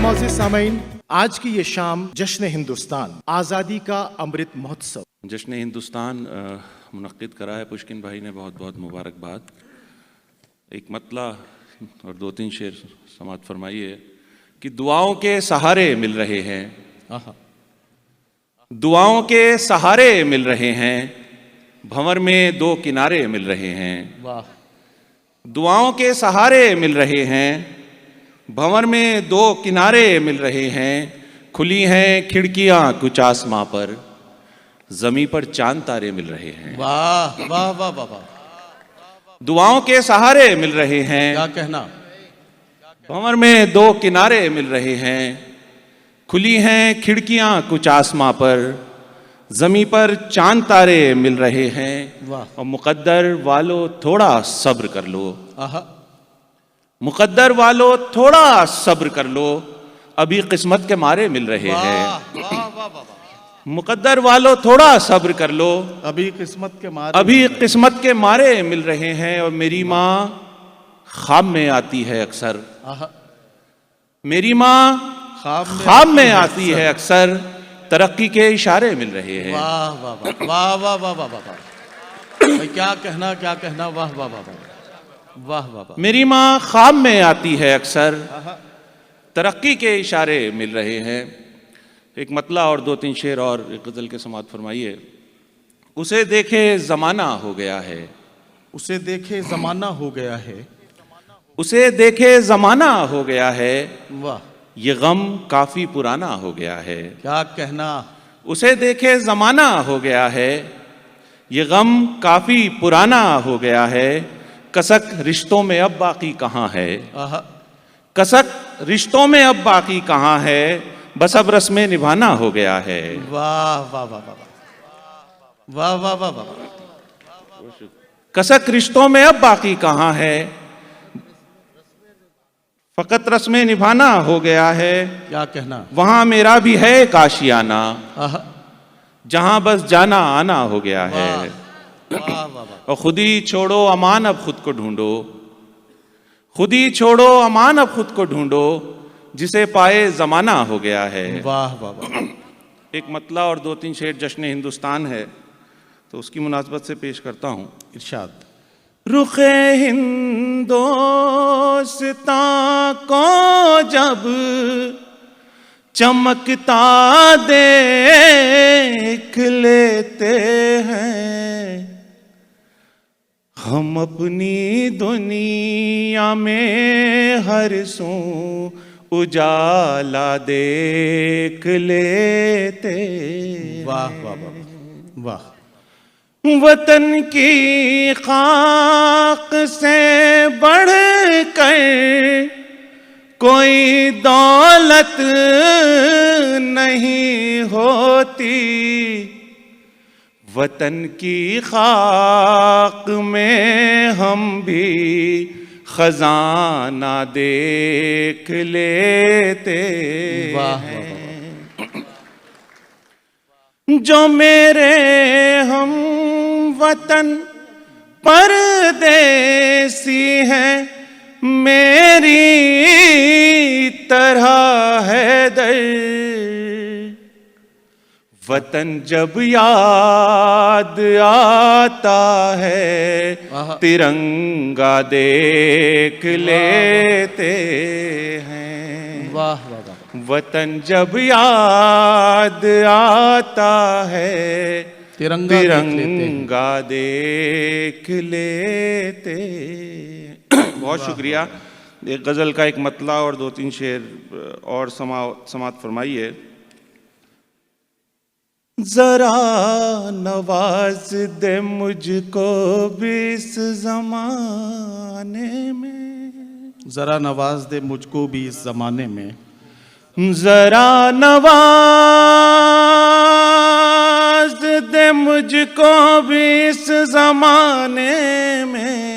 मोअज़्ज़िज़ सामीन, आज की ये शाम जश्न हिंदुस्तान आज़ादी का अमृत महोत्सव जश्न हिंदुस्तान मुनक्किद करा है। पुष्किन भाई ने बहुत बहुत मुबारकबाद। एक मतला और 2-3 शेर समाअत फरमाइए कि दुआओं के सहारे मिल रहे हैं, दुआओं के सहारे मिल रहे हैं, भंवर में 2 किनारे मिल रहे हैं। वाह। दुआओं के सहारे मिल रहे हैं, भंवर में 2 किनारे मिल रहे हैं। खुली हैं खिड़कियां कुछ आसमां पर, जमी पर चांद तारे मिल रहे हैं। वाह वाह वाह वाह वाह। दुआओं के सहारे मिल रहे हैं, क्या कहना। भंवर में 2 किनारे मिल रहे हैं। खुली हैं खिड़कियां कुछ आसमां पर, जमी पर चांद तारे मिल रहे हैं। वाह। और मुकद्दर वालों थोड़ा सब्र कर लो, आहा। मुकद्दर वालों थोड़ा सब्र कर लो, अभी किस्मत के मारे मिल रहे हैं। वाह वाह वाह वाह। मुकद्दर वालों थोड़ा सब्र कर लो, अभी किस्मत के मारे अभी किस्मत के मारे मिल रहे हैं। और मेरी माँ ख्वाब में आती है अक्सर, आहा। मेरी माँ ख्वाब में आती है अक्सर, तरक्की के इशारे मिल रहे हैं। वाह वाह वाह वाह वाह वाह वाह वाह। भाई क्या कहना क्या कहना। वाह वाह वाह वाह वाह वाह वाह। मेरी माँ ख्वाब में आती है अक्सर, तरक्की के इशारे मिल रहे हैं। एक मतला और 2-3 शेर और एक गजल के समाअत फरमाइए। उसे देखे जमाना हो गया है, उसे देखे जमाना हो गया है, उसे देखे जमाना हो गया है, वाह। ये गम काफी पुराना हो गया है। क्या कहना। उसे देखे जमाना हो गया है, ये गम काफी पुराना हो गया है। कसक रिश्तों में अब बाकी कहाँ है, आहा। कसक रिश्तों में अब बाकी कहाँ है, बस अब रस्में निभाना हो गया है। वाह वाह वाह वाह वाह वाह वाह वाह। कसक रिश्तों में अब बाकी कहाँ है, फकत रस्में निभाना हो गया है। क्या कहना। वहां मेरा भी है काशियाना, आहा। जहां बस जाना आना हो गया है। वाह वाह वाह। और खुद ही छोड़ो अमान अब खुद को ढूंढो, खुद ही छोड़ो अमान अब खुद को ढूंढो, जिसे पाए जमाना हो गया है। वाह वाह वाह। एक मतला और 2-3 शेर जश्न हिंदुस्तान है तो उसकी मुनासबत से पेश करता हूँ। इरशाद। रुखे हिंदोस्तां को जब चमकता देख लेते हैं, हम अपनी दुनिया में हर सू उजाला देख लेते। वाह वाह वाह वाह। वतन की खाक से बढ़कर कोई दौलत नहीं होती, वतन की खाक में हम भी खजाना देख लेते। वाह जो मेरे हम वतन परदेसी हैं, मेरी तरह है दर। वतन जब याद आता है, तिरंगा देख लेते हैं। वाह वाह वाह। वतन जब याद आता है, तिरंगा देख लेते। बहुत शुक्रिया। एक गज़ल का एक मतला और 2-3 शेर और समाअत फरमाइए। जरा नवाज दे मुझको भी इस जमाने में, जरा नवाज दे मुझको भी इस जमाने में, जरा नवाज दे मुझको भी इस जमाने में।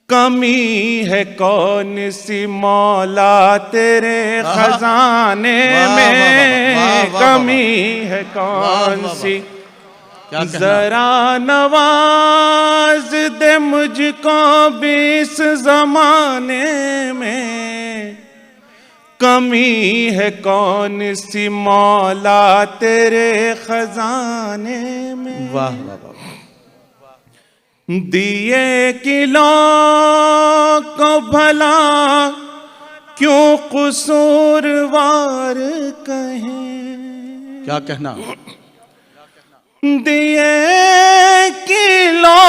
कमी है कौन सी मौला तेरे खजाने में, कमी है कौन सी। जरा नवाज दे मुझको भी इस जमाने में। कमी है कौन सी मौला तेरे खजाने में। वाह वाह वाह। दिए किलो को भला क्यों कसूरवार कहें। क्या कहना। दिए किलो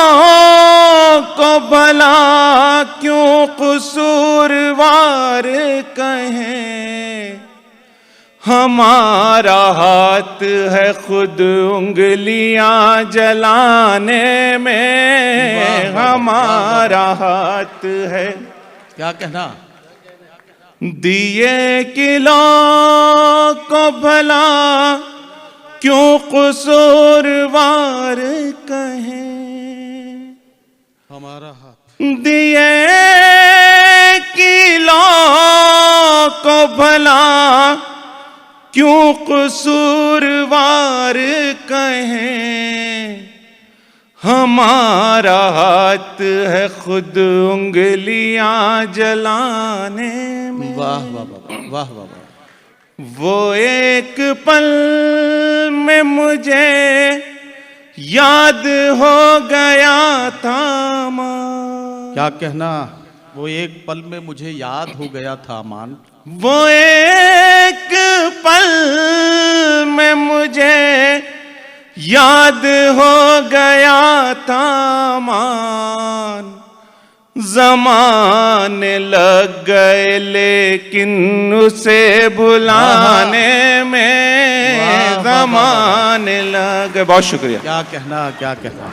को भला क्यों कसूरवार कहें। हमारा हाथ है खुद उंगलियां जलाने में। हमारा हाथ है। क्या कहना। दिए किलो को भला क्यों कसूरवार कहें। हमारा हाथ। दिए किलो को भला क्यों कसूरवार कहें। हमारा हाथ है खुद उंगलियां जलाने में। वाह वाह वाह वाह वाह वाह। वो एक पल में मुझे याद हो गया था मान। क्या कहना। वो एक पल में मुझे याद हो गया था मान। वो एक पल में मुझे याद हो गया था मान। ज़माने लग गए लेकिन उसे भुलाने में। ज़माने लग गए। बहुत शुक्रिया। क्या कहना क्या कहना।